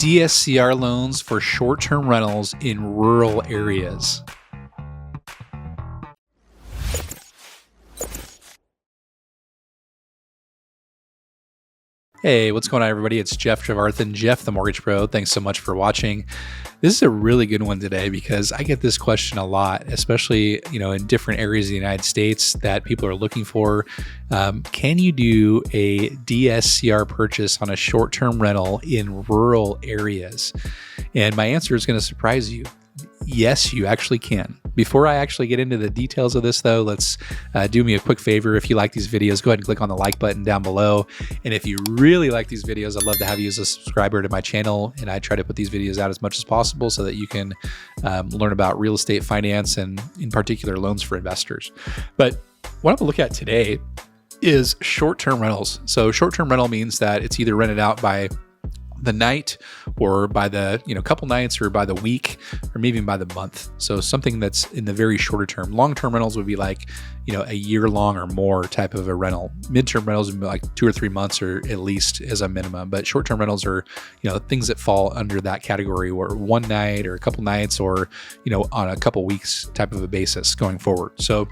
DSCR loans for short-term rentals in rural areas. Hey, what's going on, everybody? It's Jeff Trevarthen, Jeff the Mortgage Pro. Thanks so much for watching. This is a really good one today because I get this question a lot, especially in different areas of the United States that people are looking for. Can you do a DSCR purchase on a short-term rental in rural areas? And my answer is going to surprise you. Yes, you actually can. Before I actually get into the details of this, though, let's do me a quick favor. If you like these videos, go ahead and click on the like button down below. And if you really like these videos, I'd love to have you as a subscriber to my channel. And I try to put these videos out as much as possible so that you can learn about real estate finance and in particular loans for investors. But what I'm going to look at today is short-term rentals. So short-term rental means that it's either rented out by the night or by the couple nights or by the week or maybe even by the month. So something that's in the very shorter term. Long-term rentals would be like a year long or more type of a rental. Mid-term rentals would be like 2 or 3 months or at least as a minimum. But short-term rentals are things that fall under that category, or one night or a couple nights or on a couple weeks type of a basis going forward. So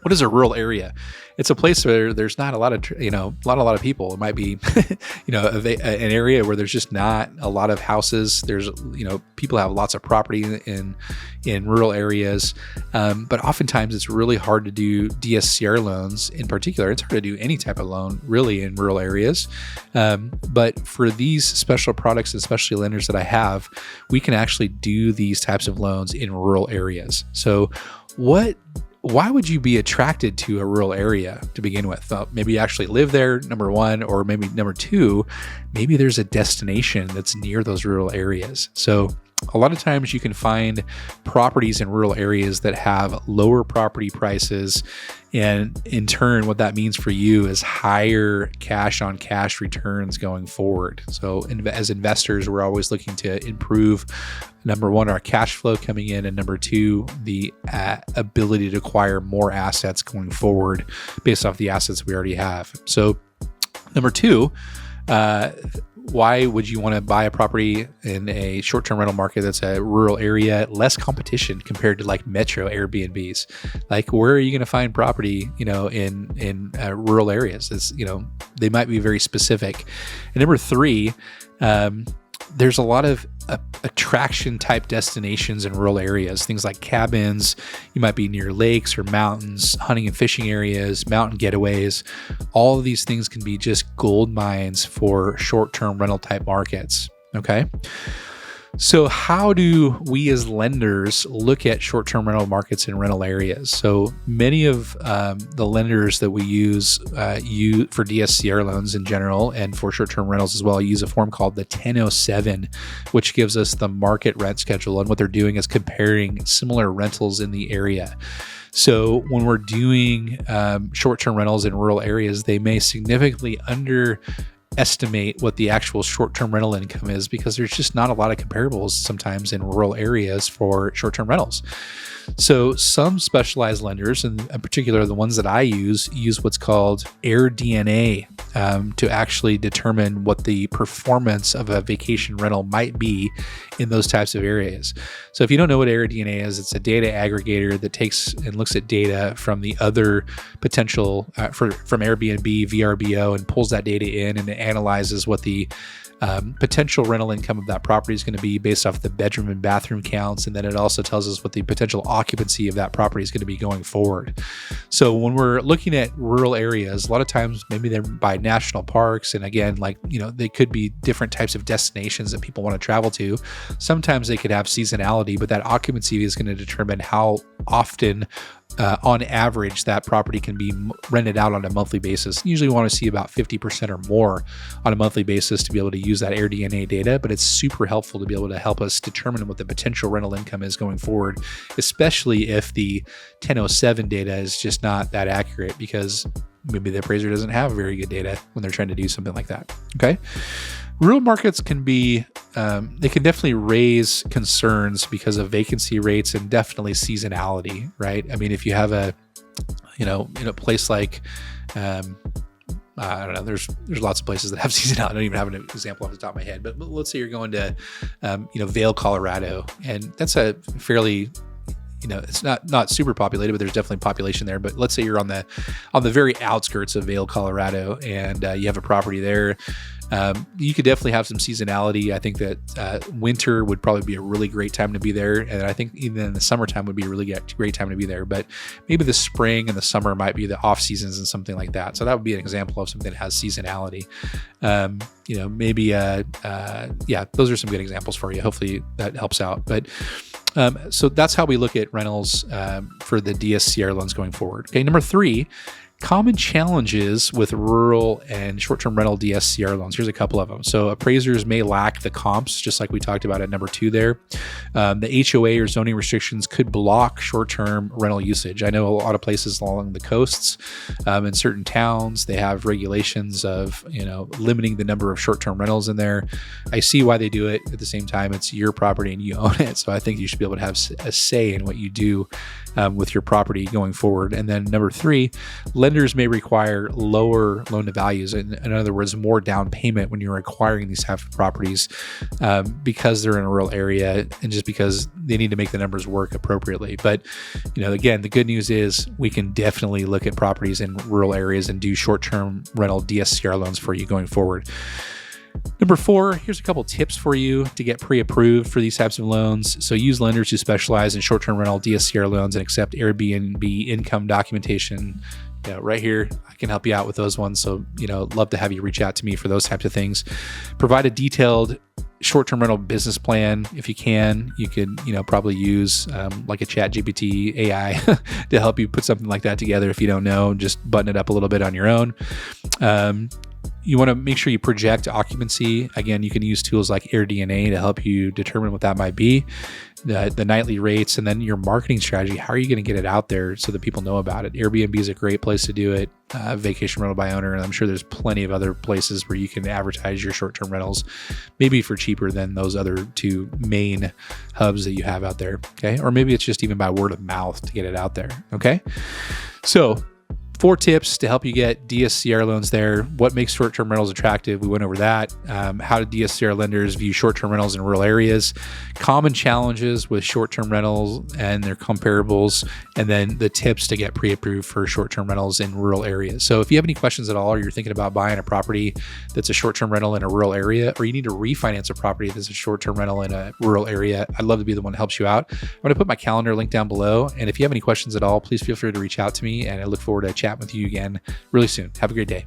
what is a rural area? It's a place where there's not a lot of people. It might be an area where there's just not a lot of houses. There's people have lots of property in rural areas, but oftentimes it's really hard to do DSCR loans. In particular, it's hard to do any type of loan really in rural areas. But for these special products and specialty lenders that I have, we can actually do these types of loans in rural areas. So why would you be attracted to a rural area to begin with? Maybe you actually live there, number one, or maybe number two, maybe there's a destination that's near those rural areas. So a lot of times you can find properties in rural areas that have lower property prices. And in turn, what that means for you is higher cash on cash returns going forward. So as investors, we're always looking to improve, number one, our cash flow coming in, and number two, the ability to acquire more assets going forward based off the assets we already have. So number two, why would you want to buy a property in a short-term rental market that's a rural area? Less competition compared to like metro Airbnbs. Like, where are you going to find property, in rural areas? It's, they might be very specific. And number three, there's a lot of attraction type destinations in rural areas, things like cabins. You might be near lakes or mountains, hunting and fishing areas, mountain getaways. All of these things can be just gold mines for short-term rental type markets. Okay. So how do we as lenders look at short-term rental markets in rental areas? So many of the lenders that we use for DSCR loans in general and for short-term rentals as well use a form called the 1007, which gives us the market rent schedule. And what they're doing is comparing similar rentals in the area. So when we're doing short-term rentals in rural areas, they may significantly underestimate what the actual short-term rental income is because there's just not a lot of comparables sometimes in rural areas for short-term rentals. So some specialized lenders, and in particular the ones that I use what's called AirDNA to actually determine what the performance of a vacation rental might be in those types of areas. So if you don't know what AirDNA is, it's a data aggregator that takes and looks at data from the other potential from Airbnb, VRBO, and pulls that data in and it analyzes what the potential rental income of that property is going to be based off the bedroom and bathroom counts. And then it also tells us what the potential occupancy of that property is going to be going forward. So when we're looking at rural areas, a lot of times maybe they're by national parks. And again, they could be different types of destinations that people want to travel to. Sometimes they could have seasonality, but that occupancy is going to determine how often on average that property can be rented out on a monthly basis. Usually we want to see about 50% or more on a monthly basis to be able to use that AirDNA data, but it's super helpful to be able to help us determine what the potential rental income is going forward, especially if the 1007 data is just not that accurate because maybe the appraiser doesn't have very good data when they're trying to do something like that. Okay. Rural markets can be, they can definitely raise concerns because of vacancy rates and definitely seasonality, right? I mean, if you have a place like I don't know. There's lots of places that have seasonality. I don't even have an example off the top of my head, but let's say you're going to, Vail, Colorado, and that's a fairly, it's not super populated, but there's definitely population there. But let's say you're on the very outskirts of Vail, Colorado, and you have a property there. You could definitely have some seasonality. I think that winter would probably be a really great time to be there. And I think even in the summertime would be a really great time to be there. But maybe the spring and the summer might be the off seasons and something like that. So that would be an example of something that has seasonality. Those are some good examples for you. Hopefully that helps out. But so that's how we look at rentals for the DSCR loans going forward. Okay, number 3, common challenges with rural and short-term rental DSCR loans. Here's a couple of them. So appraisers may lack the comps, just like we talked about at number 2 there. The HOA or zoning restrictions could block short-term rental usage. I know a lot of places along the coasts, in certain towns, they have regulations of, limiting the number of short-term rentals in there. I see why they do it. At the same time, it's your property and you own it. So I think you should be able to have a say in what you do with your property going forward. And then number 3, lenders may require lower loan to values. In other words, more down payment when you're acquiring these type of properties because they're in a rural area and just because they need to make the numbers work appropriately. But, again, the good news is we can definitely look at properties in rural areas and do short-term rental DSCR loans for you going forward. Number 4, here's a couple tips for you to get pre-approved for these types of loans. So use lenders who specialize in short-term rental DSCR loans and accept Airbnb income documentation. Right here, I can help you out with those ones. So, love to have you reach out to me for those types of things. Provide a detailed short-term rental business plan. If you can, you could, probably use like a ChatGPT AI to help you put something like that together. If you don't know, just button it up a little bit on your own. You want to make sure you project occupancy. Again, you can use tools like AirDNA to help you determine what that might be, the nightly rates, and then your marketing strategy. How are you going to get it out there so that people know about it? Airbnb is a great place to do it. Vacation rental by owner, and I'm sure there's plenty of other places where you can advertise your short-term rentals, maybe for cheaper than those other 2 main hubs that you have out there. Okay, or maybe it's just even by word of mouth to get it out there. Okay, so 4 tips to help you get DSCR loans there. What makes short-term rentals attractive? We went over that. How do DSCR lenders view short-term rentals in rural areas? Common challenges with short-term rentals and their comparables, and then the tips to get pre-approved for short-term rentals in rural areas. So if you have any questions at all, or you're thinking about buying a property that's a short-term rental in a rural area, or you need to refinance a property that's a short-term rental in a rural area, I'd love to be the one that helps you out. I'm going to put my calendar link down below. And if you have any questions at all, please feel free to reach out to me, and I look forward to chatting with you again really soon. Have a great day.